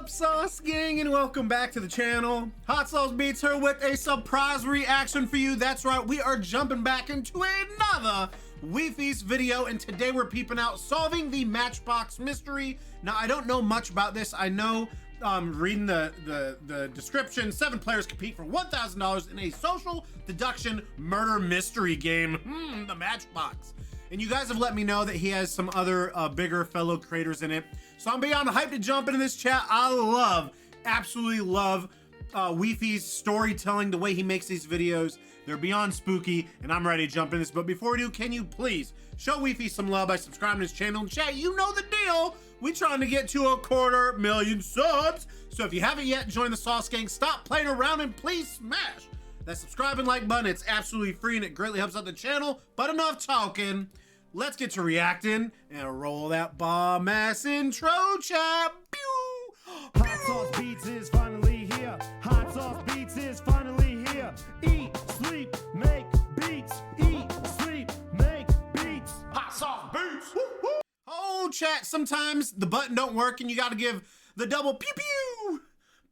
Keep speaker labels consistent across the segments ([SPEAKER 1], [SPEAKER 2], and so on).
[SPEAKER 1] up, Sauce Gang, and welcome back to the channel. Hot Sauce Beats here with a surprise reaction for you. That's right, we are jumping back into another Wifies video, and today we're peeping out solving the Matchbox mystery. Now, I don't know much about this. I know, reading the description, 7 players compete for $1,000 in a social deduction murder mystery game, the Matchbox. And you guys have let me know that he has some other bigger fellow creators in it. So I'm beyond hyped to jump into this chat. I absolutely love Wifies storytelling, the way he makes these videos. They're beyond spooky, and I'm ready to jump in this. But before we do, can you please show Wifies some love by subscribing to his channel? And chat, you know the deal. We're trying to get to 250,000 subs. So if you haven't yet joined the Sauce Gang, stop playing around and please smash that subscribe and like button. It's absolutely free and it greatly helps out the channel. But enough talking. Let's get to reacting and roll that bomb ass intro, chat. Pew!
[SPEAKER 2] Hot Sauce Beats is finally here. Hot Sauce Beats is finally here. Eat, sleep, make beats. Eat, sleep, make beats.
[SPEAKER 1] Hot Sauce Beats. Woo, woo. Oh, chat. Sometimes the button don't work and you got to give the double pew pew.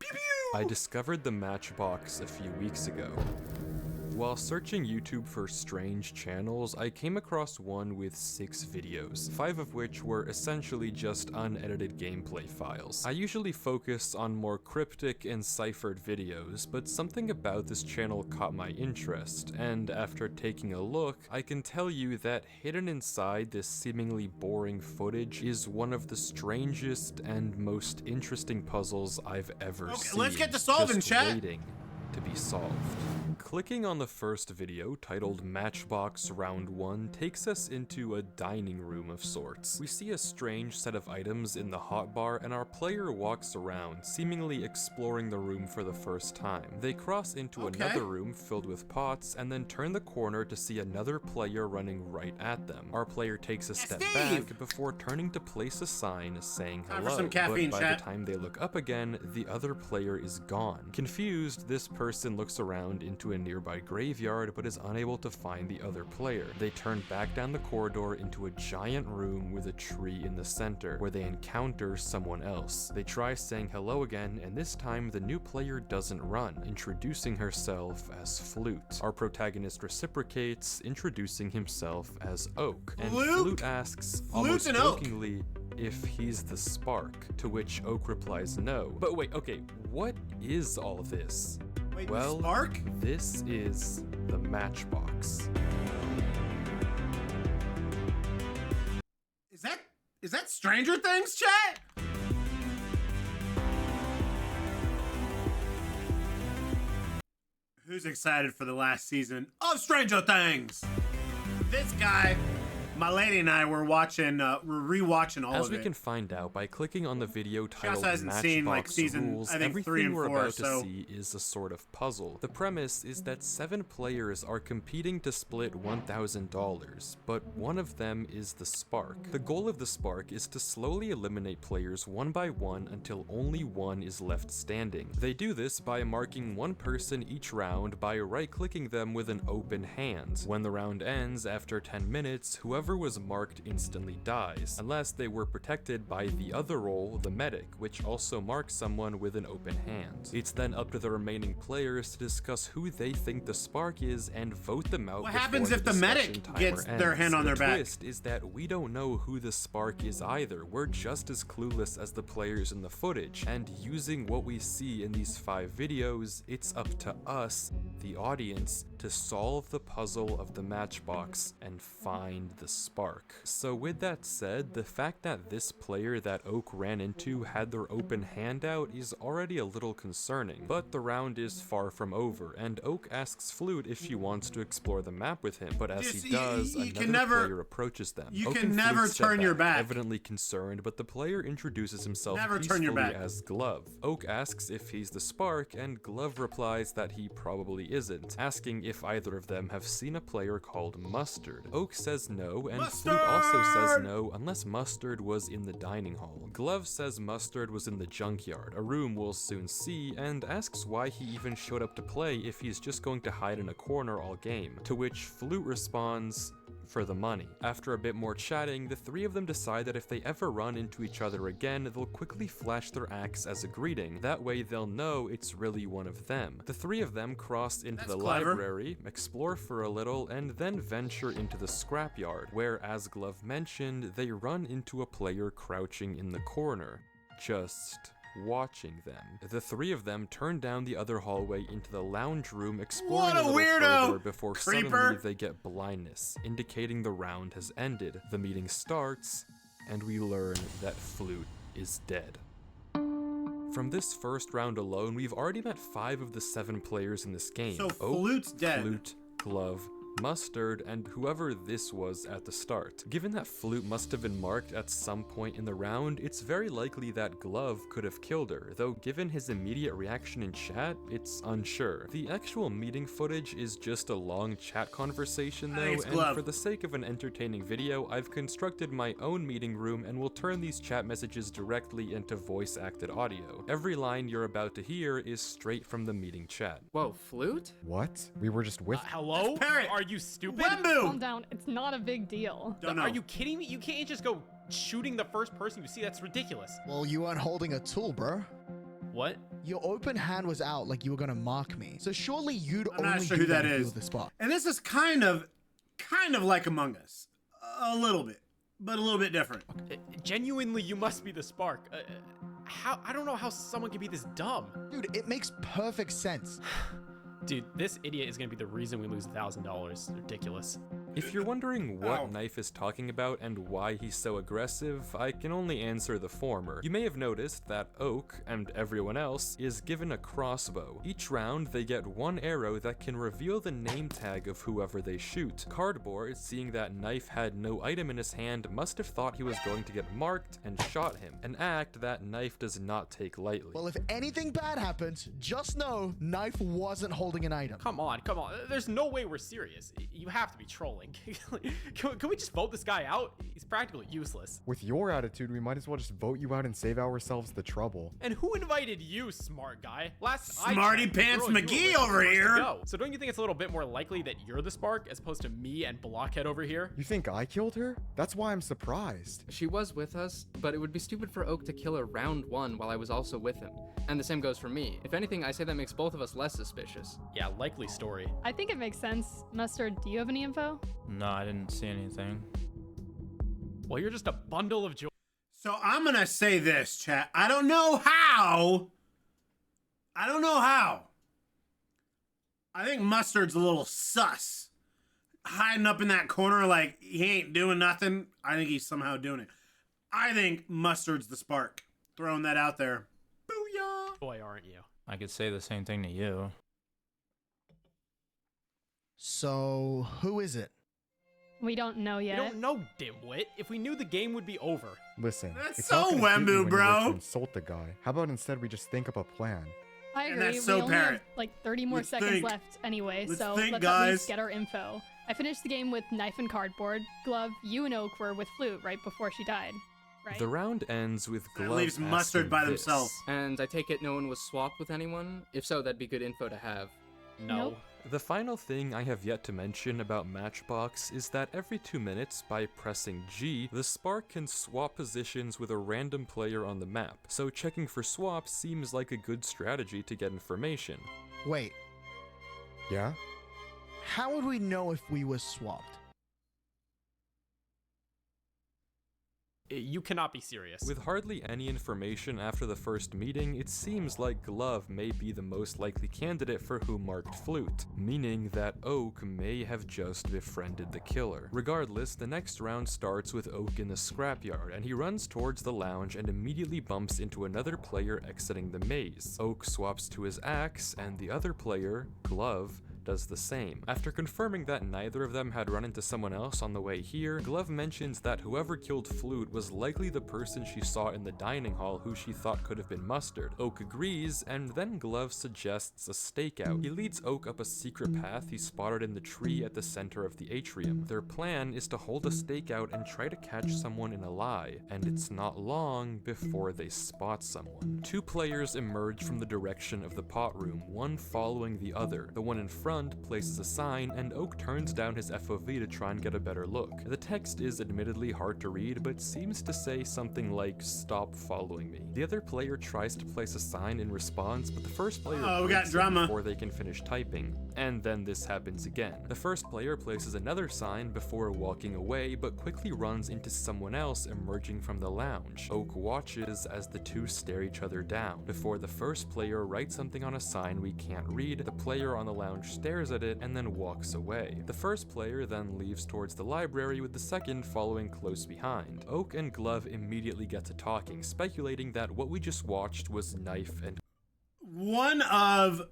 [SPEAKER 1] Pew pew.
[SPEAKER 3] I discovered the Matchbox a few weeks ago. While searching YouTube for strange channels, I came across one with 6 videos, 5 of which were essentially just unedited gameplay files. I usually focus on more cryptic and ciphered videos, but something about this channel caught my interest, and after taking a look, I can tell you that hidden inside this seemingly boring footage is one of the strangest and most interesting puzzles I've ever seen.
[SPEAKER 1] Let's get to solving, chat.
[SPEAKER 3] Waiting to be solved. Clicking on the first video, titled Matchbox Round 1, takes us into a dining room of sorts. We see a strange set of items in the hotbar, and our player walks around, seemingly exploring the room for the first time. They cross into another room filled with pots, and then turn the corner to see another player running right at them. Our player takes a step back before turning to place a sign saying hello, but by the time they look up again, the other player is gone. Confused, this person looks around into a nearby graveyard but is unable to find the other player. They turn back down the corridor into a giant room with a tree in the center, where they encounter someone else. They try saying hello again, and this time the new player doesn't run, introducing herself as Flute. Our protagonist reciprocates, introducing himself as Oak, and Flute asks, almost jokingly, if he's the Spark, to which Oak replies no. But wait, okay, what is all this?
[SPEAKER 1] Wait,
[SPEAKER 3] well,
[SPEAKER 1] Spark?
[SPEAKER 3] This is the Matchbox.
[SPEAKER 1] Is that Stranger Things, chat? Who's excited for the last season of Stranger Things? This guy. My lady and I were watching, we're rewatching all of it.
[SPEAKER 3] As we can find out by clicking on the video titled
[SPEAKER 1] hasn't seen, like, season,
[SPEAKER 3] Rules,
[SPEAKER 1] I think, 3
[SPEAKER 3] everything
[SPEAKER 1] and 4,
[SPEAKER 3] we're about to see is a sort of puzzle. The premise is that 7 players are competing to split $1,000, but one of them is the Spark. The goal of the Spark is to slowly eliminate players one by one until only one is left standing. They do this by marking one person each round by right-clicking them with an open hand. When the round ends after 10 minutes, whoever was marked instantly dies, unless they were protected by the other role, the medic, which also marks someone with an open hand. It's then up to the remaining players to discuss who they think the Spark is and vote them out.
[SPEAKER 1] What happens if the medic gets their hand on their back?
[SPEAKER 3] The twist is that we don't know who the Spark is either. We're just as clueless as the players in the footage, and using what we see in these 5 videos, it's up to us, the audience, to solve the puzzle of the Matchbox and find the Spark. So with that said, the fact that this player that Oak ran into had their open hand out is already a little concerning, but the round is far from over, and Oak asks Flute if she wants to explore the map with him, but as he does, another player approaches them.
[SPEAKER 1] You
[SPEAKER 3] Oak
[SPEAKER 1] can
[SPEAKER 3] and
[SPEAKER 1] never
[SPEAKER 3] Flute step
[SPEAKER 1] turn your back.
[SPEAKER 3] Evidently concerned, but the player introduces himself
[SPEAKER 1] Never
[SPEAKER 3] peacefully
[SPEAKER 1] turn your back.
[SPEAKER 3] as Glove. Oak asks if he's the Spark, and Glove replies that he probably isn't, asking if either of them have seen a player called Mustard. Oak says no, and Flute also says no unless Mustard was in the dining hall. Glove says Mustard was in the junkyard, a room we'll soon see, and asks why he even showed up to play if he's just going to hide in a corner all game, to which Flute responds, for the money. After a bit more chatting, the three of them decide that if they ever run into each other again, they'll quickly flash their axe as a greeting. That way they'll know it's really one of them. The three of them cross into the library, explore for a little, and then venture into the scrapyard, where, as Glove mentioned, they run into a player crouching in the corner, just watching them. The three of them turn down the other hallway into the lounge room, exploring a little further before suddenly they get blindness, indicating the round has ended. The meeting starts, and we learn that Flute is dead. From this first round alone, we've already met 5 of the 7 players in this game.
[SPEAKER 1] So Flute's dead.
[SPEAKER 3] Flute, Glove, Mustard, and whoever this was at the start. Given that Flute must have been marked at some point in the round, it's very likely that Glove could have killed her, though given his immediate reaction in chat, it's unsure. The actual meeting footage is just a long chat conversation though, and for the sake of an entertaining video, I've constructed my own meeting room and will turn these chat messages directly into voice-acted audio. Every line you're about to hear is straight from the meeting chat.
[SPEAKER 4] Whoa, Flute?
[SPEAKER 5] What? We were just with-
[SPEAKER 2] Hello?
[SPEAKER 1] Parrot.
[SPEAKER 2] Are you stupid?
[SPEAKER 1] Wemmbu!
[SPEAKER 6] Calm down. It's not a big deal.
[SPEAKER 2] Are you kidding me? You can't just go shooting the first person you see. That's ridiculous.
[SPEAKER 7] Well, you weren't holding a tool, bro.
[SPEAKER 2] What?
[SPEAKER 7] Your open hand was out like you were gonna mark me. So surely you'd
[SPEAKER 1] I'm not
[SPEAKER 7] only
[SPEAKER 1] sure
[SPEAKER 7] do
[SPEAKER 1] who that
[SPEAKER 7] if you
[SPEAKER 1] is.
[SPEAKER 7] were the spot.
[SPEAKER 1] And this is kind of like Among Us. A little bit, but a little bit different.
[SPEAKER 2] Genuinely, you must be the spark. How? I don't know how someone can be this dumb.
[SPEAKER 7] Dude, it makes perfect sense.
[SPEAKER 2] Dude, this idiot is gonna be the reason we lose $1,000. Ridiculous.
[SPEAKER 3] If you're wondering what Knife is talking about and why he's so aggressive, I can only answer the former. You may have noticed that Oak, and everyone else, is given a crossbow. Each round, they get one arrow that can reveal the name tag of whoever they shoot. Cardboard, seeing that Knife had no item in his hand, must have thought he was going to get marked and shot him, an act that Knife does not take lightly.
[SPEAKER 7] Well, if anything bad happens, just know Knife wasn't holding an item.
[SPEAKER 2] Come on, come on. There's no way we're serious. You have to be trolling. Can we just vote this guy out? He's practically useless.
[SPEAKER 5] With your attitude, we might as well just vote you out and save ourselves the trouble.
[SPEAKER 2] And who invited you, smart guy?
[SPEAKER 1] Smarty Pants McGee over here.
[SPEAKER 2] So don't you think it's a little bit more likely that you're the spark as opposed to me and Blockhead over here?
[SPEAKER 5] You think I killed her? That's why I'm surprised.
[SPEAKER 4] She was with us, but it would be stupid for Oak to kill her round 1 while I was also with him. And the same goes for me. If anything, I say that makes both of us less suspicious.
[SPEAKER 2] Yeah, likely story.
[SPEAKER 6] I think it makes sense. Mustard, do you have any info?
[SPEAKER 8] No, I didn't see anything.
[SPEAKER 2] Well, you're just a bundle of joy.
[SPEAKER 1] So I'm gonna say this, chat. I don't know how. I think Mustard's a little sus. Hiding up in that corner like he ain't doing nothing. I think he's somehow doing it. I think Mustard's the spark. Throwing that out there. Booyah!
[SPEAKER 2] Boy, aren't you?
[SPEAKER 8] I could say the same thing to you.
[SPEAKER 7] So, who is it?
[SPEAKER 6] We don't know yet.
[SPEAKER 2] We don't know, dimwit. If we knew, the game would be over.
[SPEAKER 5] Listen,
[SPEAKER 1] That's
[SPEAKER 5] it's
[SPEAKER 1] so
[SPEAKER 5] not gonna hit you
[SPEAKER 1] Wemmbu,
[SPEAKER 5] when you
[SPEAKER 1] bro.
[SPEAKER 5] were to insult the guy. How about instead we just think up a plan?
[SPEAKER 6] I
[SPEAKER 1] And
[SPEAKER 6] agree.
[SPEAKER 1] that's so
[SPEAKER 6] we only
[SPEAKER 1] Parrot.
[SPEAKER 6] have like 30 more
[SPEAKER 1] Let's
[SPEAKER 6] seconds
[SPEAKER 1] think.
[SPEAKER 6] left anyway,
[SPEAKER 1] Let's
[SPEAKER 6] so
[SPEAKER 1] think,
[SPEAKER 6] let's at
[SPEAKER 1] guys.
[SPEAKER 6] least get our info. I finished the game with Knife and Cardboard. Glove, you and Oak were with Flute right before she died, right?
[SPEAKER 3] The round ends with
[SPEAKER 1] That
[SPEAKER 3] Glove
[SPEAKER 1] leaves Mustard
[SPEAKER 3] asking
[SPEAKER 1] by
[SPEAKER 3] this.
[SPEAKER 1] themselves.
[SPEAKER 4] And I take it no one was swapped with anyone? If so, that'd be good info to have.
[SPEAKER 2] No.
[SPEAKER 6] Nope.
[SPEAKER 3] The final thing I have yet to mention about Matchbox is that every 2 minutes, by pressing G, the spark can swap positions with a random player on the map, so checking for swaps seems like a good strategy to get information.
[SPEAKER 7] Wait,
[SPEAKER 5] Yeah?
[SPEAKER 7] how would we know if we were swapped?
[SPEAKER 2] You cannot be serious.
[SPEAKER 3] With hardly any information after the first meeting, it seems like Glove may be the most likely candidate for who marked Flute, meaning that Oak may have just befriended the killer. Regardless, the next round starts with Oak in the scrapyard, and he runs towards the lounge and immediately bumps into another player exiting the maze. Oak swaps to his axe, and the other player, Glove, does the same. After confirming that neither of them had run into someone else on the way here, Glove mentions that whoever killed Flute was likely the person she saw in the dining hall who she thought could have been Mustard. Oak agrees, and then Glove suggests a stakeout. He leads Oak up a secret path he spotted in the tree at the center of the atrium. Their plan is to hold a stakeout and try to catch someone in a lie, and it's not long before they spot someone. 2 players emerge from the direction of the pot room, one following the other. The one in front front, places a sign, and Oak turns down his FOV to try and get a better look. The text is admittedly hard to read, but seems to say something like, "Stop following me." The other player tries to place a sign in response, but the first player
[SPEAKER 1] we got
[SPEAKER 3] breaks it
[SPEAKER 1] drama
[SPEAKER 3] before they can finish typing. And then this happens again. The first player places another sign before walking away, but quickly runs into someone else emerging from the lounge. Oak watches as the two stare each other down. Before the first player writes something on a sign we can't read, the player on the lounge stares at it and then walks away. The first player then leaves towards the library with the second following close behind. Oak and Glove immediately get to talking, speculating that what we just watched was Knife and
[SPEAKER 1] one of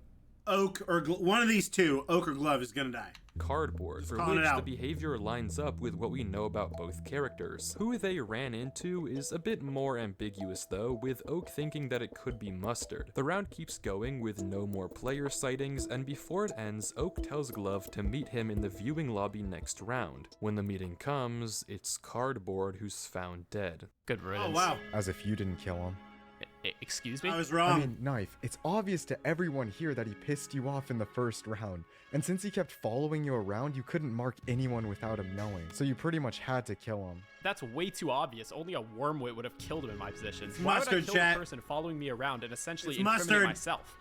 [SPEAKER 1] Oak or one of these two, Oak or Glove, is gonna die.
[SPEAKER 3] Cardboard, for
[SPEAKER 1] calling it
[SPEAKER 3] which the
[SPEAKER 1] out.
[SPEAKER 3] behavior lines up with what we know about both characters. Who they ran into is a bit more ambiguous though, with Oak thinking that it could be Mustard. The round keeps going with no more player sightings, and before it ends, Oak tells Glove to meet him in the viewing lobby next round. When the meeting comes, it's Cardboard who's found dead.
[SPEAKER 9] Good riddance.
[SPEAKER 1] Oh wow,
[SPEAKER 5] As if you didn't kill him.
[SPEAKER 9] Excuse me?
[SPEAKER 1] I was
[SPEAKER 5] I
[SPEAKER 1] wrong.
[SPEAKER 5] mean, Knife, it's obvious to everyone here that he pissed you off in the first round. And since he kept following you around, you couldn't mark anyone without him knowing. So you pretty much had to kill him.
[SPEAKER 9] That's way too obvious. Only a wormwit would have killed him in my position.
[SPEAKER 1] It's
[SPEAKER 9] Why would
[SPEAKER 1] mustard,
[SPEAKER 9] I kill
[SPEAKER 1] chat.
[SPEAKER 9] a person following me around and essentially
[SPEAKER 1] It's
[SPEAKER 9] incriminate
[SPEAKER 1] mustard.
[SPEAKER 9] myself?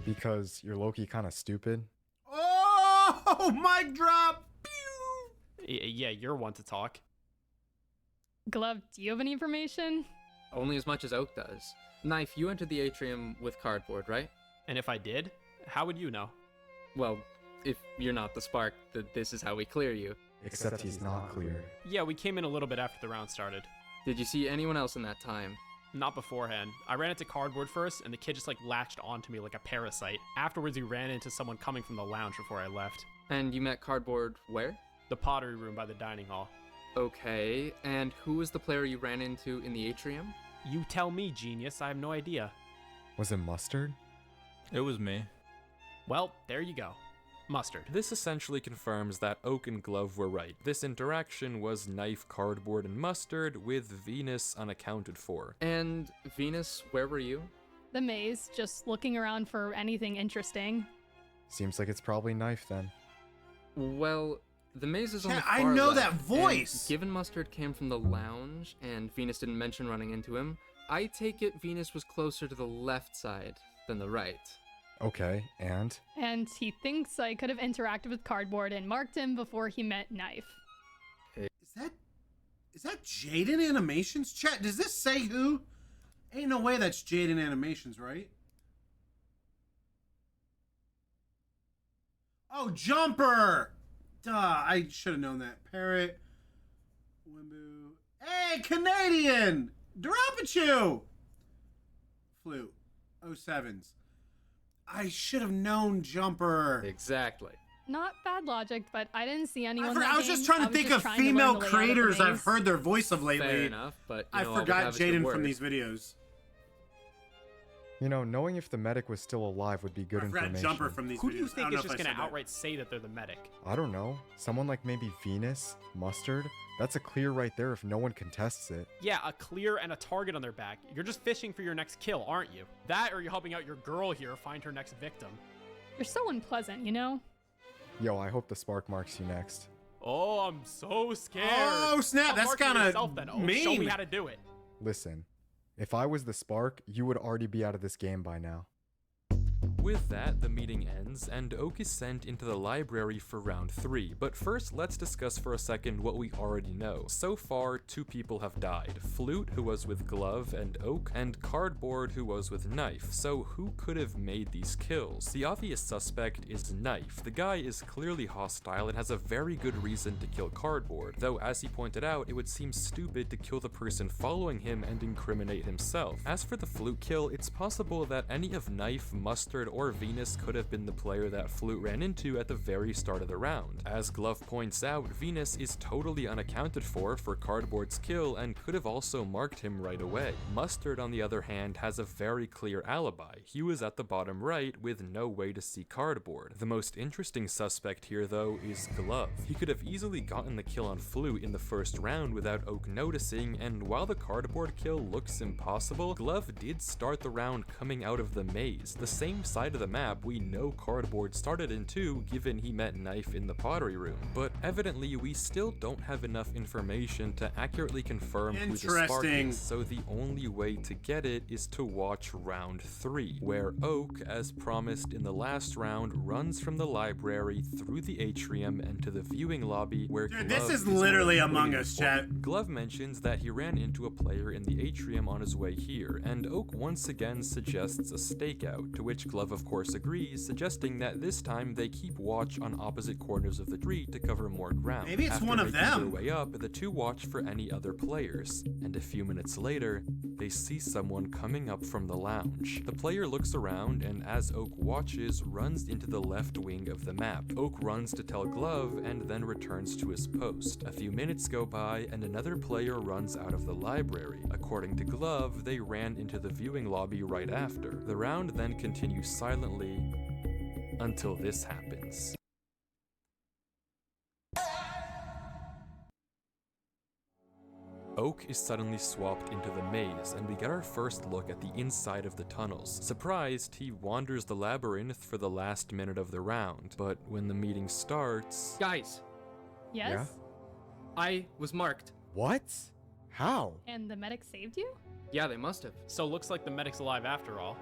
[SPEAKER 5] Because you're low-key kind of stupid.
[SPEAKER 1] Oh, mic drop. Pew!
[SPEAKER 9] Yeah, you're one to talk.
[SPEAKER 6] Glove, do you have any information?
[SPEAKER 4] Only as much as Oak does. Knife, you entered the atrium with Cardboard, right?
[SPEAKER 9] And if I did, how would you know?
[SPEAKER 4] Well, if you're not the spark, then this is how we clear you.
[SPEAKER 5] Except he's not clear.
[SPEAKER 9] Yeah, we came in a little bit after the round started.
[SPEAKER 4] Did you see anyone else in that time?
[SPEAKER 9] Not beforehand. I ran into Cardboard first, and the kid just latched onto me like a parasite. Afterwards, we ran into someone coming from the lounge before I left.
[SPEAKER 4] And you met Cardboard where?
[SPEAKER 9] The pottery room by the dining hall.
[SPEAKER 4] Okay, and who was the player you ran into in the atrium?
[SPEAKER 9] You tell me, genius. I have no idea.
[SPEAKER 5] Was it Mustard?
[SPEAKER 8] It was me.
[SPEAKER 9] Well, there you go. Mustard.
[SPEAKER 3] This essentially confirms that Oak and Glove were right. This interaction was Knife, Cardboard, and Mustard, with Venus unaccounted for.
[SPEAKER 4] And Venus, where were you?
[SPEAKER 6] The maze, just looking around for anything interesting.
[SPEAKER 5] Seems like it's probably Knife then.
[SPEAKER 4] Well, the maze is on the
[SPEAKER 1] Chat,
[SPEAKER 4] far
[SPEAKER 1] I know
[SPEAKER 4] left,
[SPEAKER 1] that
[SPEAKER 4] and
[SPEAKER 1] voice.
[SPEAKER 4] given Mustard came from the lounge, and Venus didn't mention running into him, I take it Venus was closer to the left side than the right.
[SPEAKER 5] Okay, and?
[SPEAKER 6] And he thinks I could have interacted with Cardboard and marked him before he met Knife.
[SPEAKER 1] Is that Jaden Animations? Chat, does this say who? Ain't no way that's Jaden Animations, right? Oh, Jumper! Duh, I should have known that. Parrot. Wemmbu. Hey, Canadian! Darapachu! Flute. 07s. I should have known Jumper.
[SPEAKER 4] Exactly.
[SPEAKER 6] Not bad logic, but I didn't see anyone.
[SPEAKER 1] I was just trying to think of female creators I've heard their voice of lately.
[SPEAKER 4] Fair enough, but
[SPEAKER 1] I forgot Jaden from these videos.
[SPEAKER 5] You know, knowing if the medic was still alive would be good
[SPEAKER 1] I forgot
[SPEAKER 5] information.
[SPEAKER 1] Jumper from these
[SPEAKER 9] Who
[SPEAKER 1] videos.
[SPEAKER 9] do you
[SPEAKER 1] I
[SPEAKER 9] think
[SPEAKER 1] don't know
[SPEAKER 9] is
[SPEAKER 1] if
[SPEAKER 9] just
[SPEAKER 1] I
[SPEAKER 9] going to
[SPEAKER 1] said that.
[SPEAKER 9] outright say that they're the medic?
[SPEAKER 5] I don't know. Someone like maybe Venus? Mustard? That's a clear right there if no one contests it.
[SPEAKER 9] Yeah, a clear and a target on their back. You're just fishing for your next kill, aren't you? That or you're helping out your girl here find her next victim.
[SPEAKER 6] You're so unpleasant, you know?
[SPEAKER 5] Yo, I hope the spark marks you next.
[SPEAKER 9] Oh, I'm so scared.
[SPEAKER 1] Oh, snap.
[SPEAKER 9] I'll
[SPEAKER 1] That's
[SPEAKER 9] mark you
[SPEAKER 1] kind
[SPEAKER 9] yourself then.
[SPEAKER 1] of
[SPEAKER 9] Oh,
[SPEAKER 1] mean.
[SPEAKER 9] show me how to do it.
[SPEAKER 5] Listen, if I was the spark, you would already be out of this game by now.
[SPEAKER 3] With that, the meeting ends, and Oak is sent into the library for round 3. But first, let's discuss for a second what we already know. So far, 2 people have died. Flute, who was with Glove and Oak, and Cardboard, who was with Knife. So who could have made these kills? The obvious suspect is Knife. The guy is clearly hostile and has a very good reason to kill Cardboard, though as he pointed out, it would seem stupid to kill the person following him and incriminate himself. As for the Flute kill, it's possible that any of Knife, Mustard, or Venus could have been the player that Flute ran into at the very start of the round. As Glove points out, Venus is totally unaccounted for Cardboard's kill and could have also marked him right away. Mustard, on the other hand, has a very clear alibi. He was at the bottom right with no way to see Cardboard. The most interesting suspect here, though, is Glove. He could have easily gotten the kill on Flute in the first round without Oak noticing, and while the Cardboard kill looks impossible, Glove did start the round coming out of the maze. The same side of the map we know Cardboard started into, given he met Knife in the pottery room. But evidently we still don't have enough information to accurately confirm who the spark
[SPEAKER 1] Interesting.
[SPEAKER 3] is, so the only way to get it is to watch round 3, where Oak, as promised in the last round, runs from the library through the atrium and to the viewing lobby where
[SPEAKER 1] Dude,
[SPEAKER 3] Glove
[SPEAKER 1] this is
[SPEAKER 3] already
[SPEAKER 1] literally Among
[SPEAKER 3] waiting
[SPEAKER 1] Us,
[SPEAKER 3] for
[SPEAKER 1] chat.
[SPEAKER 3] him. Glove mentions that he ran into a player in the atrium on his way here, and Oak once again suggests a stakeout, to which Glove of course agrees, suggesting that this time they keep watch on opposite corners of the street to cover more ground.
[SPEAKER 1] Maybe it's
[SPEAKER 3] After
[SPEAKER 1] one of
[SPEAKER 3] making
[SPEAKER 1] them.
[SPEAKER 3] their way up, the two watch for any other players, and a few minutes later, they see someone coming up from the lounge. The player looks around and, as Oak watches, runs into the left wing of the map. Oak runs to tell Glove and then returns to his post. A few minutes go by and another player runs out of the library. According to Glove, they ran into the viewing lobby right after. The round then continues silently until this happens. Oak is suddenly swapped into the maze, and we get our first look at the inside of the tunnels. Surprised, he wanders the labyrinth for the last minute of the round, but when the meeting starts...
[SPEAKER 4] Guys,
[SPEAKER 6] Yes?
[SPEAKER 5] Yeah?
[SPEAKER 4] I was marked.
[SPEAKER 5] What? How?
[SPEAKER 6] And the medic saved you?
[SPEAKER 4] Yeah, they must have.
[SPEAKER 9] So looks like the medic's alive after all.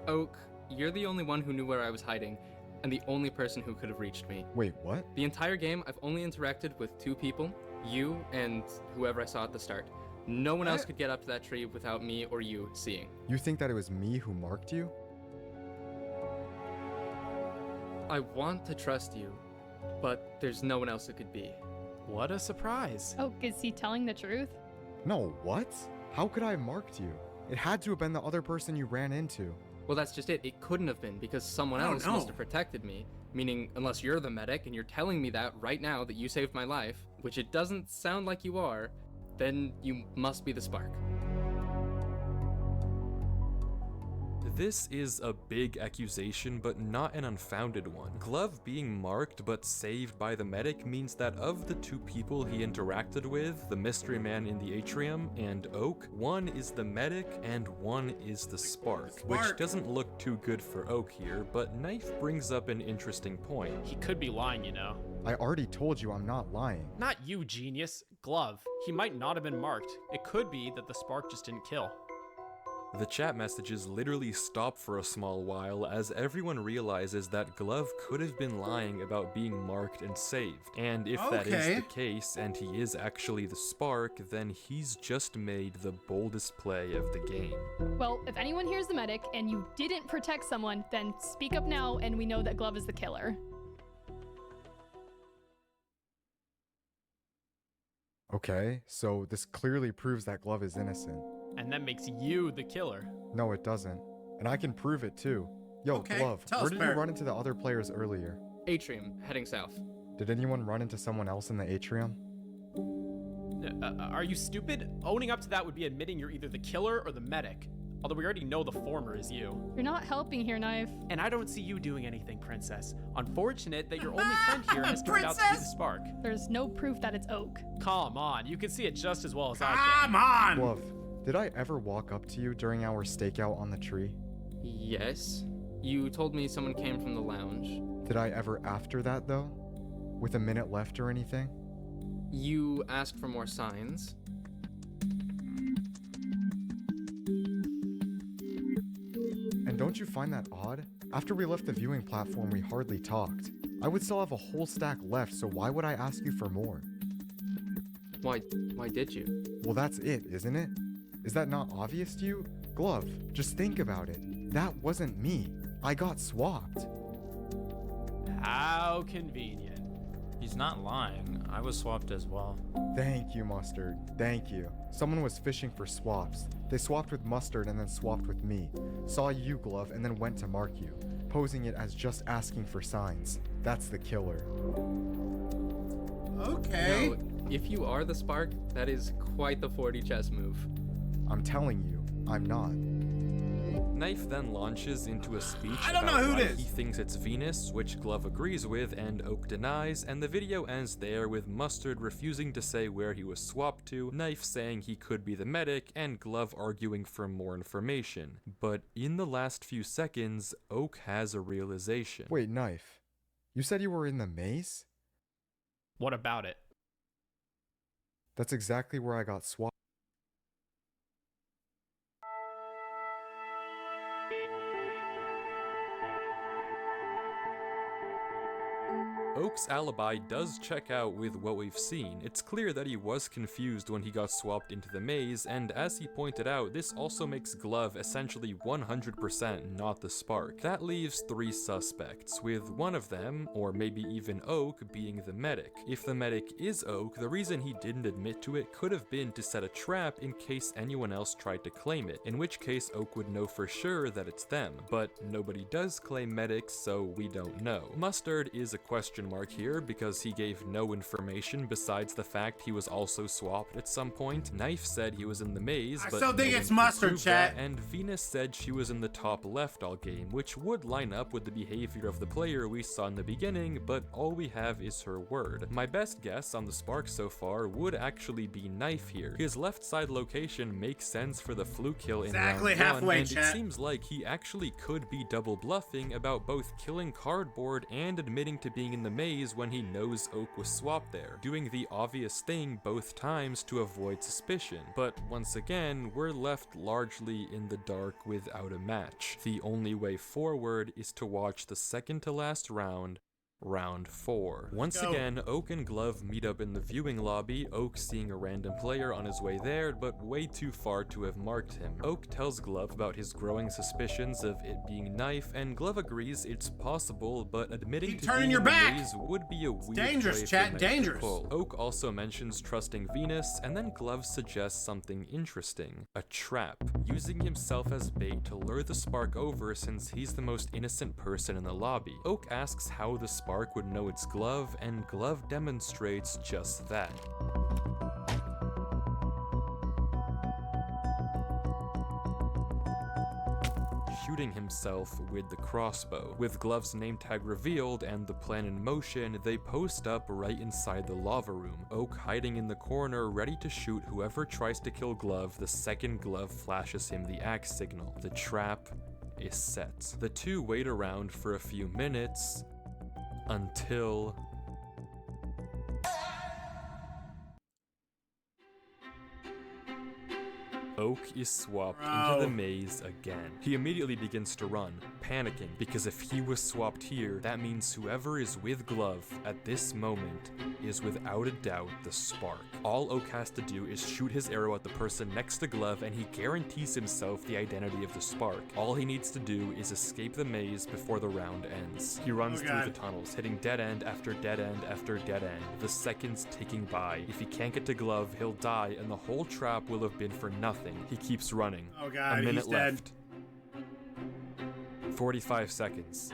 [SPEAKER 4] Oak, you're the only one who knew where I was hiding, and the only person who could have reached me.
[SPEAKER 5] Wait, what?
[SPEAKER 4] The entire game, I've only interacted with 2 people, you and whoever I saw at the start. No one else could get up to that tree without me or you seeing.
[SPEAKER 5] You think that it was me who marked you?
[SPEAKER 4] I want to trust you, but there's no one else it could be.
[SPEAKER 9] What a surprise.
[SPEAKER 6] Oh, is he telling the truth?
[SPEAKER 5] No, what? How could I have marked you? It had to have been the other person you ran into.
[SPEAKER 4] Well, that's just it. It couldn't have been because someone
[SPEAKER 1] Oh,
[SPEAKER 4] else
[SPEAKER 1] no.
[SPEAKER 4] must have protected me. Meaning, unless you're the medic and you're telling me that right now that you saved my life, which it doesn't sound like you are, then you must be the spark.
[SPEAKER 3] This is a big accusation, but not an unfounded one. Glove being marked but saved by the medic means that of the 2 people he interacted with, the mystery man in the atrium and Oak, one is the medic and one is the spark, which doesn't look too good for Oak here, but Knife brings up an interesting point.
[SPEAKER 9] He could be lying, you know.
[SPEAKER 5] I already told you I'm not lying.
[SPEAKER 9] Not you, genius. Glove. He might not have been marked. It could be that the spark just didn't kill.
[SPEAKER 3] The chat messages literally stop for a small while as everyone realizes that Glove could have been lying about being marked and saved. And if that is
[SPEAKER 1] Okay.
[SPEAKER 3] the case, and he is actually the spark, then he's just made the boldest play of the game.
[SPEAKER 6] Well, if anyone hears the medic and you didn't protect someone, then speak up now and we know that Glove is the killer.
[SPEAKER 5] Okay, so this clearly proves that Glove is innocent.
[SPEAKER 9] And that makes you the killer.
[SPEAKER 5] No, it doesn't. And I can prove it too. Yo,
[SPEAKER 1] Okay,
[SPEAKER 5] Glove,
[SPEAKER 1] tell
[SPEAKER 5] where
[SPEAKER 1] us,
[SPEAKER 5] did
[SPEAKER 1] Parrot.
[SPEAKER 5] you run into the other players earlier?
[SPEAKER 4] Atrium, heading south.
[SPEAKER 5] Did anyone run into someone else in the atrium?
[SPEAKER 9] Are you stupid? Owning up to that would be admitting you're either the killer or the medic. Although we already know the former is you.
[SPEAKER 6] You're not helping here, Knife.
[SPEAKER 9] And I don't see you doing anything, Princess. Unfortunate that your only friend here has turned out to be the
[SPEAKER 1] Princess!
[SPEAKER 9] spark.
[SPEAKER 6] There's no proof that it's Oak.
[SPEAKER 9] Come on, you can see it just as well as I can.
[SPEAKER 1] Come on!
[SPEAKER 5] Glove, did I ever walk up to you during our stakeout on the tree?
[SPEAKER 4] Yes. You told me someone came from the lounge.
[SPEAKER 5] Did I ever after that though? With a minute left or anything?
[SPEAKER 4] You asked for more signs.
[SPEAKER 5] And don't you find that odd? After we left the viewing platform, we hardly talked. I would still have a whole stack left, so why would I ask you for more?
[SPEAKER 4] Why did you?
[SPEAKER 5] Well, that's it, isn't it? Is that not obvious to you? Glove, just think about it. That wasn't me. I got swapped.
[SPEAKER 9] How convenient.
[SPEAKER 8] He's not lying. I was swapped as well.
[SPEAKER 5] Thank you, Mustard. Thank you. Someone was fishing for swaps. They swapped with Mustard and then swapped with me. Saw you, Glove, and then went to mark you, posing it as just asking for signs. That's the killer.
[SPEAKER 1] Okay.
[SPEAKER 4] No, if you are the spark, that is quite the 40 chess move.
[SPEAKER 5] I'm telling you, I'm not.
[SPEAKER 3] Knife then launches into a speech
[SPEAKER 1] I don't
[SPEAKER 3] about
[SPEAKER 1] know who
[SPEAKER 3] why
[SPEAKER 1] it is.
[SPEAKER 3] he thinks it's Venus, which Glove agrees with and Oak denies, and the video ends there with Mustard refusing to say where he was swapped to, Knife saying he could be the medic, and Glove arguing for more information. But in the last few seconds, Oak has a realization.
[SPEAKER 5] Wait, Knife. You said you were in the maze?
[SPEAKER 9] What about it?
[SPEAKER 5] That's exactly where I got swapped.
[SPEAKER 3] Oak's alibi does check out with what we've seen. It's clear that he was confused when he got swapped into the maze, and as he pointed out, this also makes Glove essentially 100% not the Spark. That leaves 3 suspects, with one of them, or maybe even Oak, being the medic. If the medic is Oak, the reason he didn't admit to it could have been to set a trap in case anyone else tried to claim it, in which case Oak would know for sure that it's them. But nobody does claim medics, so we don't know. Mustard is a question mark here because he gave no information besides the fact he was also swapped at some point. Knife said he was in the maze,
[SPEAKER 1] I
[SPEAKER 3] but
[SPEAKER 1] still think
[SPEAKER 3] no
[SPEAKER 1] it's
[SPEAKER 3] one could
[SPEAKER 1] Mustard,
[SPEAKER 3] prove
[SPEAKER 1] chat.
[SPEAKER 3] that, and Venus said she was in the top left all game, which would line up with the behavior of the player we saw in the beginning, but all we have is her word. My best guess on the Spark so far would actually be Knife here. His left side location makes sense for the fluke kill in
[SPEAKER 1] Exactly
[SPEAKER 3] round 1,
[SPEAKER 1] halfway,
[SPEAKER 3] and it
[SPEAKER 1] chat.
[SPEAKER 3] seems like he actually could be double bluffing about both killing Cardboard and admitting to being in the maze when he knows Oak was swapped there, doing the obvious thing both times to avoid suspicion. But once again, we're left largely in the dark without a match. The only way forward is to watch the second to last round, Round 4. Once
[SPEAKER 1] go.
[SPEAKER 3] again, Oak and Glove meet up in the viewing lobby, Oak seeing a random player on his way there, but way too far to have marked him. Oak tells Glove about his growing suspicions of it being Knife, and Glove agrees it's possible, but admitting
[SPEAKER 1] Keep
[SPEAKER 3] to
[SPEAKER 1] turning
[SPEAKER 3] being
[SPEAKER 1] your
[SPEAKER 3] in the
[SPEAKER 1] back.
[SPEAKER 3] maze would be a weird
[SPEAKER 1] dangerous,
[SPEAKER 3] play for
[SPEAKER 1] chat,
[SPEAKER 3] Knife to
[SPEAKER 1] dangerous.
[SPEAKER 3] pull. Oak also mentions trusting Venus, and then Glove suggests something interesting. A trap. Using himself as bait to lure the Spark over since he's the most innocent person in the lobby. Oak asks how the Spark would know it's Glove, and Glove demonstrates just that. Shooting himself with the crossbow. With Glove's name tag revealed and the plan in motion, they post up right inside the lava room. Oak hiding in the corner, ready to shoot whoever tries to kill Glove the second Glove flashes him the axe signal. The trap is set. The two wait around for a few minutes until Oak is swapped into the maze again. He immediately begins to run, panicking, because if he was swapped here, that means whoever is with Glove at this moment is without a doubt the Spark. All Oak has to do is shoot his arrow at the person next to Glove, and he guarantees himself the identity of the Spark. All he needs to do is escape the maze before the round ends. He runs through the tunnels, hitting dead end after dead end after dead end, the seconds ticking by. If he can't get to Glove, he'll die, and the whole trap will have been for nothing. He keeps running.
[SPEAKER 1] Oh god,
[SPEAKER 3] a minute
[SPEAKER 1] he's dead.
[SPEAKER 3] left. 45 seconds.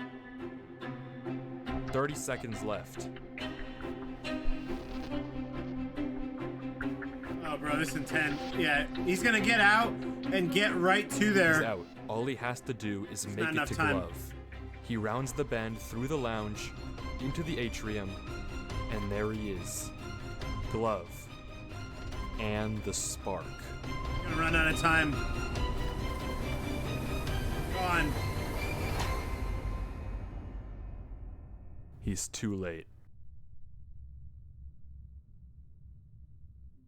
[SPEAKER 3] 30 seconds left.
[SPEAKER 1] Oh bro, this is intense. Yeah, he's gonna get out and get right to there.
[SPEAKER 3] He's out. All he has to do is make it
[SPEAKER 1] enough
[SPEAKER 3] to
[SPEAKER 1] time.
[SPEAKER 3] Glove. He rounds the bend through the lounge, into the atrium, and there he is. Glove. And the Spark.
[SPEAKER 1] Gonna run out of time. Go on.
[SPEAKER 3] He's too late.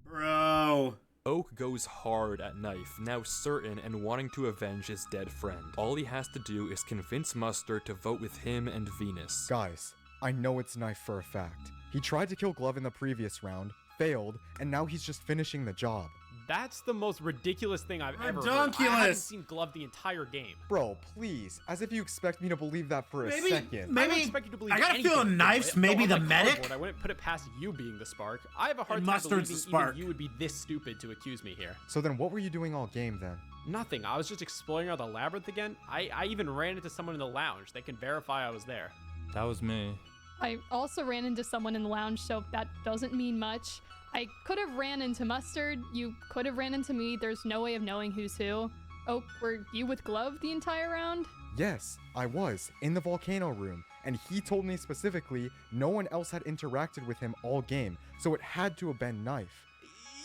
[SPEAKER 1] Bro.
[SPEAKER 3] Oak goes hard at Knife, now certain and wanting to avenge his dead friend. All he has to do is convince Mustard to vote with him and Venus.
[SPEAKER 5] Guys, I know it's Knife for a fact. He tried to kill Glove in the previous round, failed, and now he's just finishing the job.
[SPEAKER 9] That's the most ridiculous thing I've ever heard.
[SPEAKER 1] Redonkulous.
[SPEAKER 9] I haven't seen Glove the entire game.
[SPEAKER 5] Bro, please, as if you expect me to believe that for a second.
[SPEAKER 9] I don't expect you to believe
[SPEAKER 1] I gotta
[SPEAKER 9] anything,
[SPEAKER 1] feel Knife's
[SPEAKER 9] though,
[SPEAKER 1] maybe the
[SPEAKER 9] unlike
[SPEAKER 1] medic.
[SPEAKER 9] Cardboard, I wouldn't put it past you being the Spark. I have a hard
[SPEAKER 1] And
[SPEAKER 9] time
[SPEAKER 1] Mustard's
[SPEAKER 9] believing
[SPEAKER 1] the Spark.
[SPEAKER 9] even you would be this stupid to accuse me here.
[SPEAKER 5] So then what were you doing all game then?
[SPEAKER 9] Nothing. I was just exploring around the labyrinth again. I even ran into someone in the lounge. They can verify I was there.
[SPEAKER 8] That was me.
[SPEAKER 6] I also ran into someone in the lounge, so that doesn't mean much. I could have ran into Mustard. You could have ran into me. There's no way of knowing who's who. Oak, were you with Glove the entire round?
[SPEAKER 5] Yes, I was, in the volcano room, and he told me specifically no one else had interacted with him all game, so it had to have been Knife.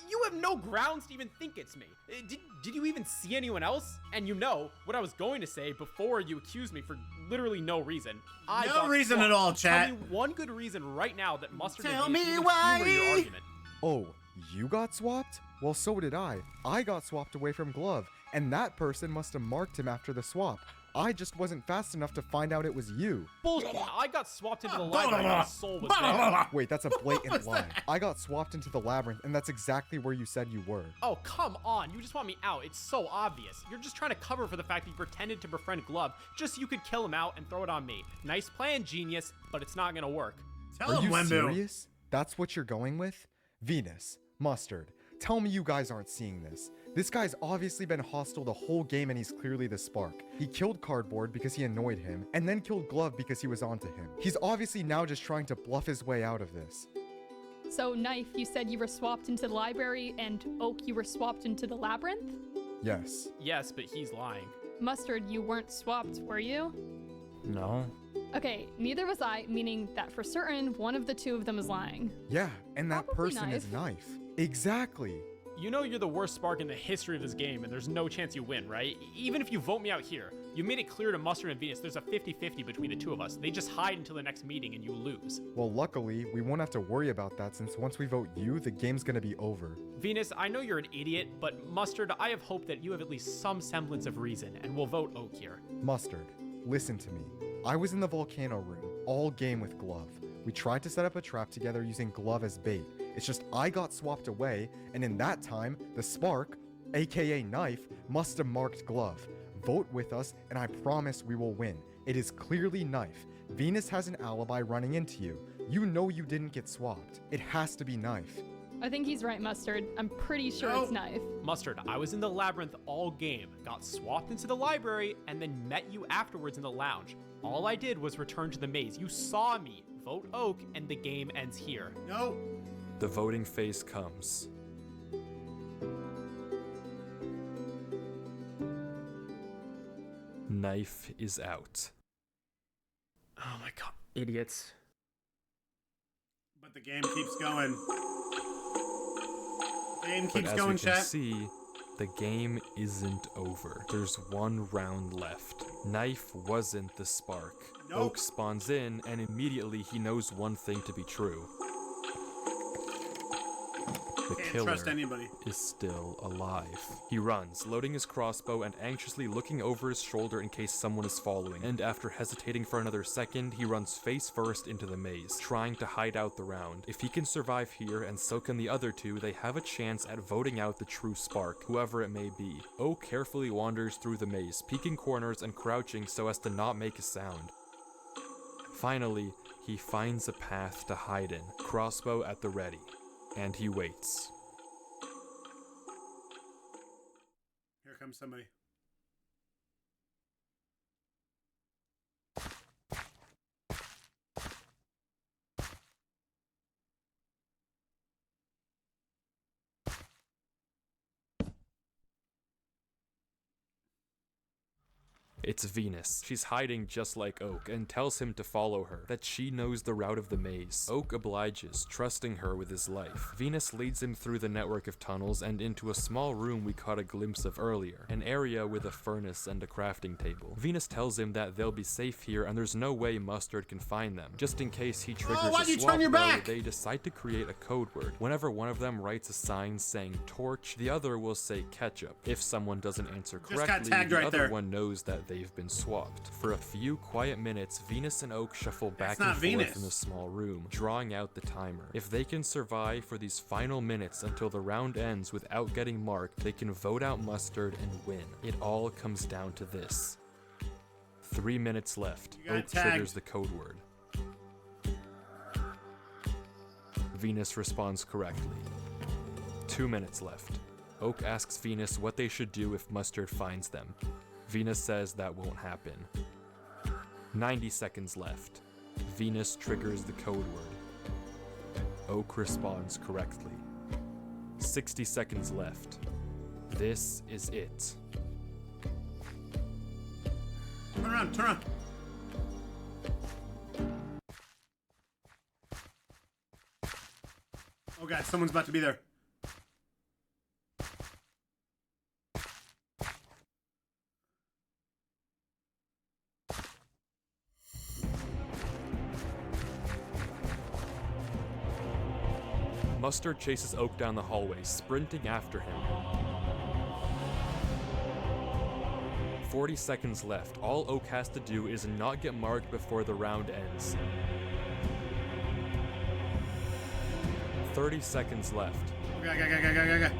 [SPEAKER 9] You have no grounds to even think it's me. Did you even see anyone else? And you know what I was going to say before you accused me for literally no reason.
[SPEAKER 1] No reason at all, chat.
[SPEAKER 9] Tell me one good reason right now that Mustard
[SPEAKER 1] Tell
[SPEAKER 9] and
[SPEAKER 1] me
[SPEAKER 9] Venus
[SPEAKER 1] why.
[SPEAKER 9] humor your argument.
[SPEAKER 5] Oh, you got swapped? Well, so did I. I got swapped away from Glove, and that person must have marked him after the swap. I just wasn't fast enough to find out it was you.
[SPEAKER 9] Bullshit. I got swapped into the library and my soul was there.
[SPEAKER 5] Wait, that's a blatant lie. I got swapped into the labyrinth, and that's exactly where you said you were.
[SPEAKER 9] Oh, come on. You just want me out. It's so obvious. You're just trying to cover for the fact that you pretended to befriend Glove just so you could kill him out and throw it on me. Nice plan, genius, but it's not gonna work.
[SPEAKER 1] Tell
[SPEAKER 5] Are
[SPEAKER 1] him,
[SPEAKER 5] you
[SPEAKER 1] Wemmbu.
[SPEAKER 5] serious? That's what you're going with? Venus, Mustard, tell me you guys aren't seeing this. This guy's obviously been hostile the whole game and he's clearly the spark. He killed Cardboard because he annoyed him, and then killed Glove because he was onto him. He's obviously now just trying to bluff his way out of this.
[SPEAKER 6] So, Knife, you said you were swapped into the library, and Oak, you were swapped into the labyrinth?
[SPEAKER 5] Yes.
[SPEAKER 9] Yes, but he's lying.
[SPEAKER 6] Mustard, you weren't swapped, were you?
[SPEAKER 8] No.
[SPEAKER 6] Okay, neither was I, meaning that for certain, one of the two of them is lying.
[SPEAKER 5] Yeah, and that
[SPEAKER 6] Probably
[SPEAKER 5] person is Knife. Exactly.
[SPEAKER 9] You know you're the worst spark in the history of this game, and there's no chance you win, right? Even if you vote me out here, you made it clear to Mustard and Venus there's a 50-50 between the two of us. They just hide until the next meeting and you lose.
[SPEAKER 5] Well, luckily, we won't have to worry about that since once we vote you, the game's gonna be over.
[SPEAKER 9] Venus, I know you're an idiot, but Mustard, I have hope that you have at least some semblance of reason, and we'll vote Oak here.
[SPEAKER 5] Mustard, listen to me. I was in the volcano room, all game with Glove. We tried to set up a trap together using Glove as bait. It's just I got swapped away, and in that time, the spark, aka Knife, must have marked Glove. Vote with us, and I promise we will win. It is clearly Knife. Venus has an alibi running into you. You know you didn't get swapped. It has to be Knife.
[SPEAKER 6] I think he's right, Mustard. I'm pretty sure it's Knife.
[SPEAKER 9] Mustard, I was in the labyrinth all game, got swapped into the library, and then met you afterwards in the lounge. All I did was return to the maze. You saw me. Vote Oak, and the game ends here.
[SPEAKER 1] No.
[SPEAKER 3] The voting phase comes. Knife is out.
[SPEAKER 9] Oh my god, idiots.
[SPEAKER 1] But the game keeps going. The game
[SPEAKER 3] But
[SPEAKER 1] keeps
[SPEAKER 3] as
[SPEAKER 1] going,
[SPEAKER 3] we can
[SPEAKER 1] chat.
[SPEAKER 3] see, the game isn't over. There's one round left. Knife wasn't the spark.
[SPEAKER 1] Nope.
[SPEAKER 3] Oak spawns in, and immediately he knows one thing to be true. The
[SPEAKER 1] Can't
[SPEAKER 3] killer
[SPEAKER 1] trust anybody.
[SPEAKER 3] is still alive. He runs, loading his crossbow and anxiously looking over his shoulder in case someone is following. And after hesitating for another second, he runs face first into the maze, trying to hide out the round. If he can survive here, and so can the other two, they have a chance at voting out the true spark, whoever it may be. Oak carefully wanders through the maze, peeking corners and crouching so as to not make a sound. Finally, he finds a path to hide in, crossbow at the ready. And he waits.
[SPEAKER 1] Here comes somebody.
[SPEAKER 3] It's Venus. She's hiding just like Oak and tells him to follow her, that she knows the route of the maze. Oak obliges, trusting her with his life. Venus leads him through the network of tunnels and into a small room we caught a glimpse of earlier, an area with a furnace and a crafting table. Venus tells him that they'll be safe here and there's no way Mustard can find them. Just in case he triggers
[SPEAKER 1] why'd
[SPEAKER 3] a
[SPEAKER 1] you
[SPEAKER 3] swap
[SPEAKER 1] turn your
[SPEAKER 3] though,
[SPEAKER 1] back?
[SPEAKER 3] they decide to create a code word. Whenever one of them writes a sign saying torch, the other will say ketchup. If someone doesn't answer
[SPEAKER 1] Just got
[SPEAKER 3] correctly,
[SPEAKER 1] tagged
[SPEAKER 3] the
[SPEAKER 1] right
[SPEAKER 3] other
[SPEAKER 1] there.
[SPEAKER 3] one knows that they've been swapped. For a few quiet minutes, Venus and Oak shuffle back
[SPEAKER 1] not
[SPEAKER 3] and forth
[SPEAKER 1] Venus.
[SPEAKER 3] in the small room, drawing out the timer. If they can survive for these final minutes until the round ends without getting marked, they can vote out Mustard and win. It all comes down to this. 3 minutes left.
[SPEAKER 1] You got
[SPEAKER 3] Oak
[SPEAKER 1] tagged.
[SPEAKER 3] triggers the code word. Venus responds correctly. 2 minutes left. Oak asks Venus what they should do if Mustard finds them. Venus says that won't happen. 90 seconds left. Venus triggers the code word. Oak responds correctly. 60 seconds left. This is it.
[SPEAKER 1] around, turn around. Oh god, someone's about to be there.
[SPEAKER 3] Mustard chases Oak down the hallway, sprinting after him. 40 seconds left. All Oak has to do is not get marked before the round ends. 30 seconds left.
[SPEAKER 1] Okay.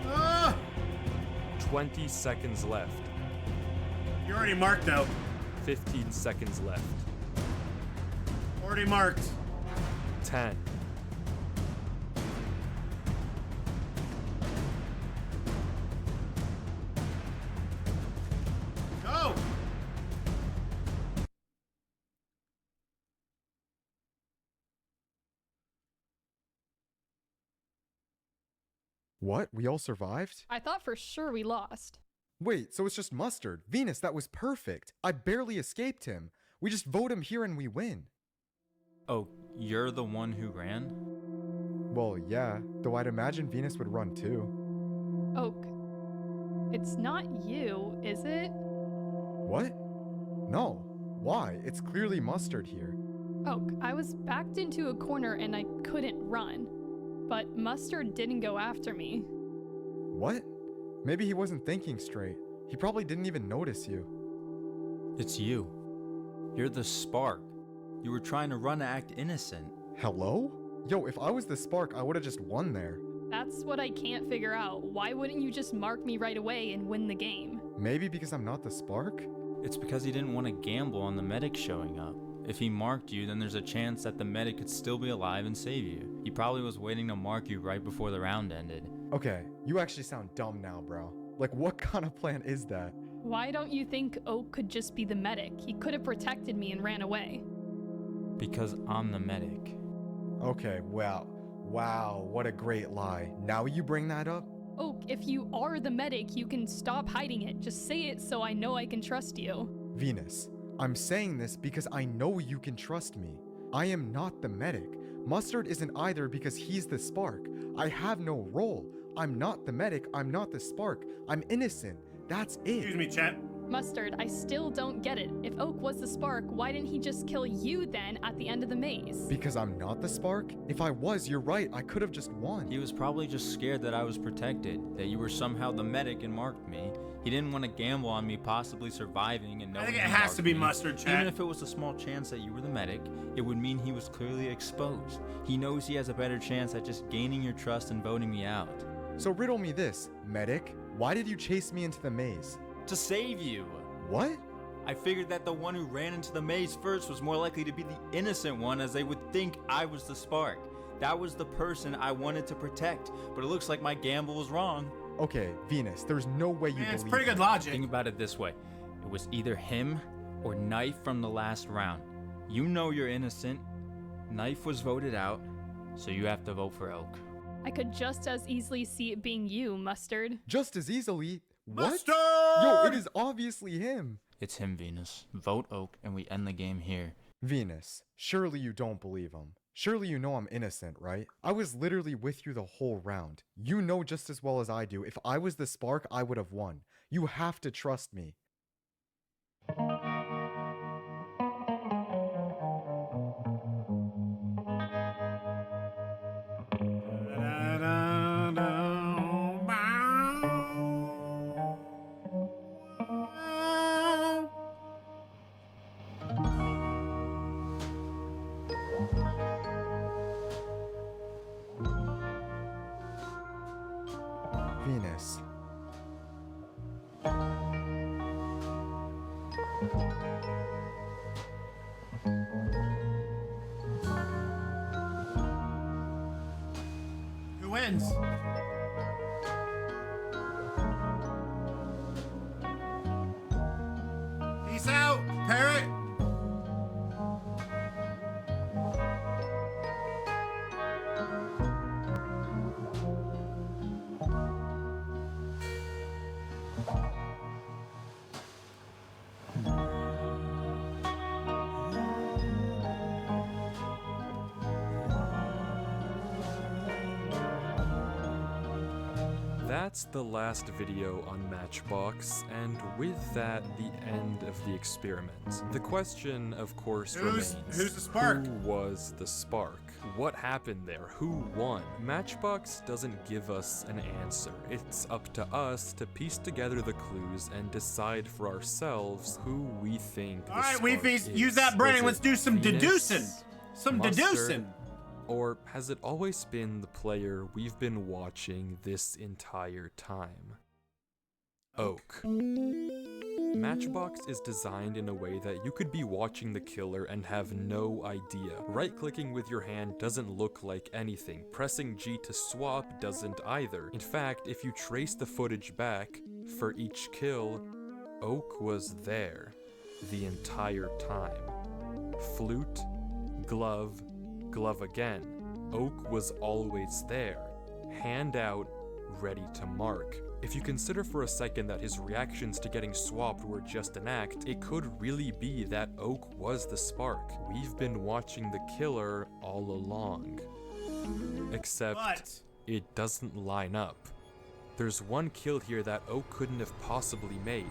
[SPEAKER 1] Ah!
[SPEAKER 3] 20 seconds left.
[SPEAKER 1] You're already marked though.
[SPEAKER 3] 15 seconds left.
[SPEAKER 1] Already marked.
[SPEAKER 3] 10.
[SPEAKER 1] Go!
[SPEAKER 5] What? We all survived?
[SPEAKER 6] I thought for sure we lost.
[SPEAKER 5] Wait, so it's just Mustard. Venus, that was perfect. I barely escaped him. We just vote him here and we win.
[SPEAKER 8] Oh, you're the one who ran?
[SPEAKER 5] Well, yeah, though I'd imagine Venus would run too.
[SPEAKER 6] Oak, it's not you, is it?
[SPEAKER 5] What? No. Why? It's clearly Mustard here.
[SPEAKER 6] Oak, I was backed into a corner and I couldn't run. But Mustard didn't go after me.
[SPEAKER 5] What? Maybe he wasn't thinking straight. He probably didn't even notice you.
[SPEAKER 8] It's you. You're the spark. You were trying to run and act innocent.
[SPEAKER 5] Hello? Yo, if I was the spark, I would've just won there.
[SPEAKER 6] That's what I can't figure out. Why wouldn't you just mark me right away and win the game?
[SPEAKER 5] Maybe because I'm not the spark?
[SPEAKER 8] It's because he didn't want to gamble on the medic showing up. If he marked you, then there's a chance that the medic could still be alive and save you. He probably was waiting to mark you right before the round ended.
[SPEAKER 5] Okay, you actually sound dumb now, bro. Like, what kind of plan is that?
[SPEAKER 6] Why don't you think Oak could just be the medic? He could have protected me and ran away.
[SPEAKER 8] Because I'm the medic.
[SPEAKER 5] Okay, wow. Wow, what a great lie. Now you bring that up?
[SPEAKER 6] Oak, if you are the medic, you can stop hiding it. Just say it so I know I can trust you.
[SPEAKER 5] Venus, I'm saying this because I know you can trust me. I am not the medic. Mustard isn't either because he's the spark. I have no role. I'm not the medic. I'm not the spark. I'm innocent. That's it.
[SPEAKER 1] Excuse me, chat.
[SPEAKER 6] Mustard, I still don't get it. If Oak was the spark, why didn't he just kill you then at the end of the maze?
[SPEAKER 5] Because I'm not the spark? If I was, you're right. I could have just won.
[SPEAKER 8] He was probably just scared that I was protected, that you were somehow the medic and marked me. He didn't want to gamble on me possibly surviving and knowing
[SPEAKER 1] I think it
[SPEAKER 8] he
[SPEAKER 1] has
[SPEAKER 8] marked
[SPEAKER 1] to be
[SPEAKER 8] me.
[SPEAKER 1] Mustard, chat.
[SPEAKER 8] Even if it was a small chance that you were the medic, it would mean he was clearly exposed. He knows he has a better chance at just gaining your trust and voting me out.
[SPEAKER 5] So riddle me this, medic. Why did you chase me into the maze?
[SPEAKER 8] To save you!
[SPEAKER 5] What?
[SPEAKER 8] I figured that the one who ran into the maze first was more likely to be the innocent one, as they would think I was the spark. That was the person I wanted to protect, but it looks like my gamble was wrong.
[SPEAKER 5] Okay, Venus, there's no way you
[SPEAKER 1] Man,
[SPEAKER 5] believe
[SPEAKER 1] it's pretty good
[SPEAKER 5] that.
[SPEAKER 1] logic.
[SPEAKER 8] Think about it this way. It was either him or Knife from the last round. You know you're innocent. Knife was voted out, so you have to vote for Oak.
[SPEAKER 6] I could just as easily see it being you, Mustard.
[SPEAKER 5] Just as easily. What?
[SPEAKER 1] Mustard!
[SPEAKER 5] Yo, it is obviously him.
[SPEAKER 8] It's him, Venus. Vote Oak and we end the game here.
[SPEAKER 5] Venus, surely you don't believe him. Surely you know I'm innocent, right? I was literally with you the whole round. You know just as well as I do, if I was the spark, I would have won. You have to trust me. Venus.
[SPEAKER 1] Who wins? Peace out, Parrot.
[SPEAKER 3] that's the last video on Matchbox, and with that, the end of the experiment. The question, of course, remains,
[SPEAKER 1] who's the spark?
[SPEAKER 3] Who was the spark? What happened there? Who won? Matchbox doesn't give us an answer. It's up to us to piece together the clues and decide for ourselves who we think the
[SPEAKER 1] Alright,
[SPEAKER 3] spark
[SPEAKER 1] Wifies,
[SPEAKER 3] is.
[SPEAKER 1] use that brain.
[SPEAKER 3] Was
[SPEAKER 1] Let's
[SPEAKER 3] it
[SPEAKER 1] do some
[SPEAKER 3] Venus,
[SPEAKER 1] deducing. Some
[SPEAKER 3] Mustard,
[SPEAKER 1] deducing.
[SPEAKER 3] Or has it always been the player we've been watching this entire time? Oak. Matchbox is designed in a way that you could be watching the killer and have no idea. Right-clicking with your hand doesn't look like anything. Pressing G to swap doesn't either. In fact, if you trace the footage back, for each kill, Oak was there the entire time. Flute, glove, glove again. Oak was always there. Hand out, ready to mark. If you consider for a second that his reactions to getting swapped were just an act, it could really be that Oak was the spark. We've been watching the killer all along. Except it doesn't line up. There's one kill here that Oak couldn't have possibly made.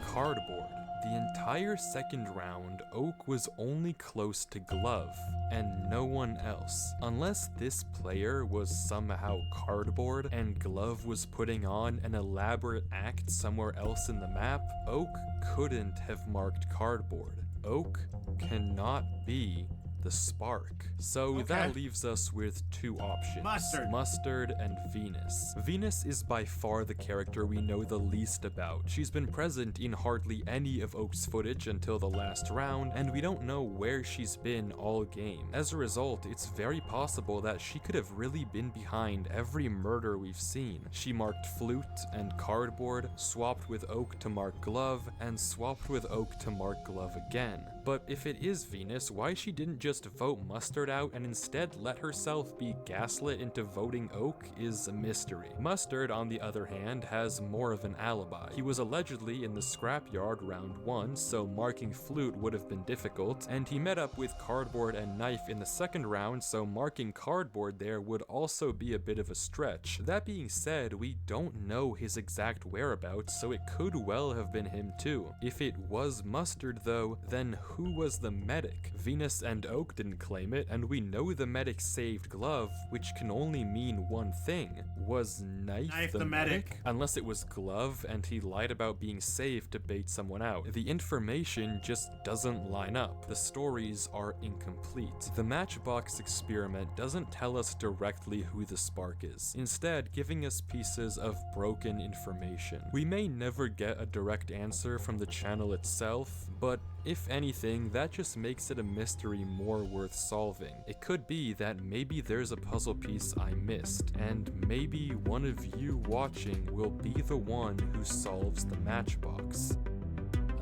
[SPEAKER 3] Cardboard. The entire second round, Oak was only close to Glove, and no one else. Unless this player was somehow Cardboard and Glove was putting on an elaborate act somewhere else in the map, Oak couldn't have marked Cardboard. Oak cannot be the spark. So that leaves us with two options. Mustard and Venus. Venus is by far the character we know the least about. She's been present in hardly any of Oak's footage until the last round, and we don't know where she's been all game. As a result, it's very possible that she could have really been behind every murder we've seen. She marked Flute and Cardboard, swapped with Oak to mark Glove, and swapped with Oak to mark Glove again. But if it is Venus, why she didn't just vote Mustard out and instead let herself be gaslit into voting Oak is a mystery. Mustard, on the other hand, has more of an alibi. He was allegedly in the scrapyard round 1, so marking Flute would have been difficult, and he met up with Cardboard and Knife in the second round, so marking Cardboard there would also be a bit of a stretch. That being said, we don't know his exact whereabouts, so it could well have been him too. If it was Mustard though, then who was the medic? Venus and Oak didn't claim it, and we know the medic saved Glove, which can only mean one thing. Was Knife the medic? Unless it was Glove and he lied about being saved to bait someone out. The information just doesn't line up. The stories are incomplete. The Matchbox experiment doesn't tell us directly who the spark is, instead giving us pieces of broken information. We may never get a direct answer from the channel itself, but if anything, that just makes it a mystery more worth solving. It could be that maybe there's a puzzle piece I missed, and maybe one of you watching will be the one who solves the Matchbox.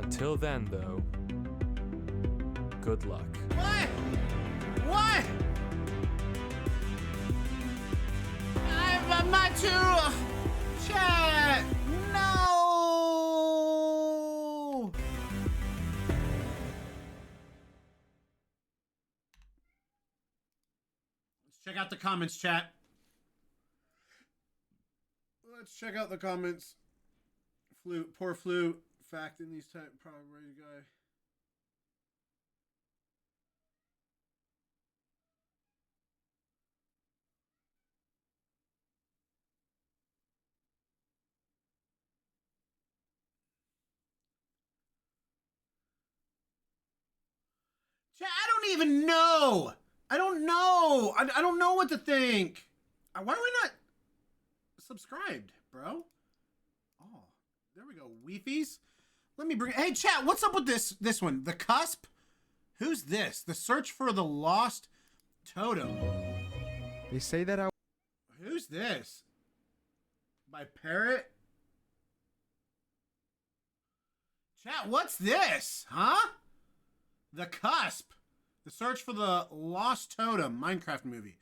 [SPEAKER 3] Until then, though, good luck.
[SPEAKER 1] What? What? I'm not too... Chat! No! Check out the comments, chat. Let's check out the comments. Flute, poor Flute. Fact in these type, probably guy. Chat, I don't even know. I don't know. I don't know what to think. Why are we not subscribed, bro? Oh, there we go. Wifies. Let me bring. Hey, chat. What's up with this one? The Cusp. Who's this? The Search for the Lost Totem.
[SPEAKER 5] They say that
[SPEAKER 1] Who's this? By Parrot. Chat. What's this? Huh? The Cusp. The Search for the Lost Totem Minecraft movie.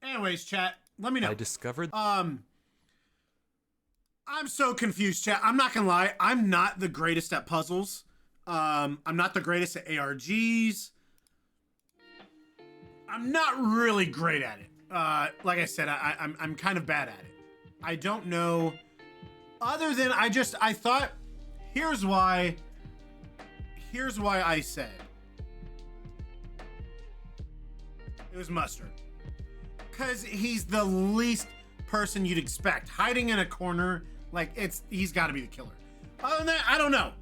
[SPEAKER 1] Anyways, chat, let me know.
[SPEAKER 3] I discovered...
[SPEAKER 1] I'm so confused, chat. I'm not gonna lie. I'm not the greatest at puzzles. I'm not the greatest at ARGs. I'm not really great at it. Like I said, I'm kind of bad at it. I don't know. Other than I thought, here's why I said it was Mustard. Because he's the least person you'd expect. Hiding in a corner, like he's got to be the killer. Other than that, I don't know.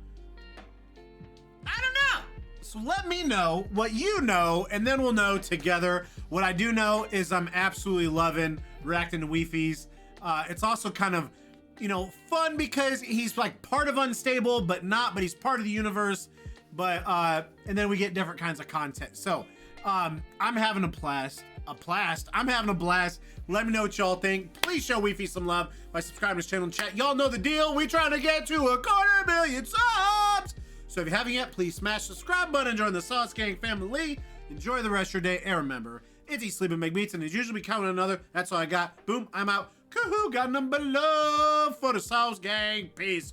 [SPEAKER 1] So let me know what you know, and then we'll know together. What I do know is I'm absolutely loving reacting to Wifies. It's also kind of, you know, fun because he's like part of Unstable, but he's part of the universe. But and then we get different kinds of content. So I'm having a blast. I'm having a blast. Let me know what y'all think. Please show Wifies some love by subscribing to this channel and chat. Y'all know the deal. We trying to get to 250,000 subs. So if you haven't yet, please smash the subscribe button and join the Sauce Gang family. Enjoy the rest of your day. And remember, it's Eat, Sleep, and Make Beats, and it's usually counting another. That's all I got. Boom, I'm out. Coohoo, got number love for the Sauce Gang. Peace.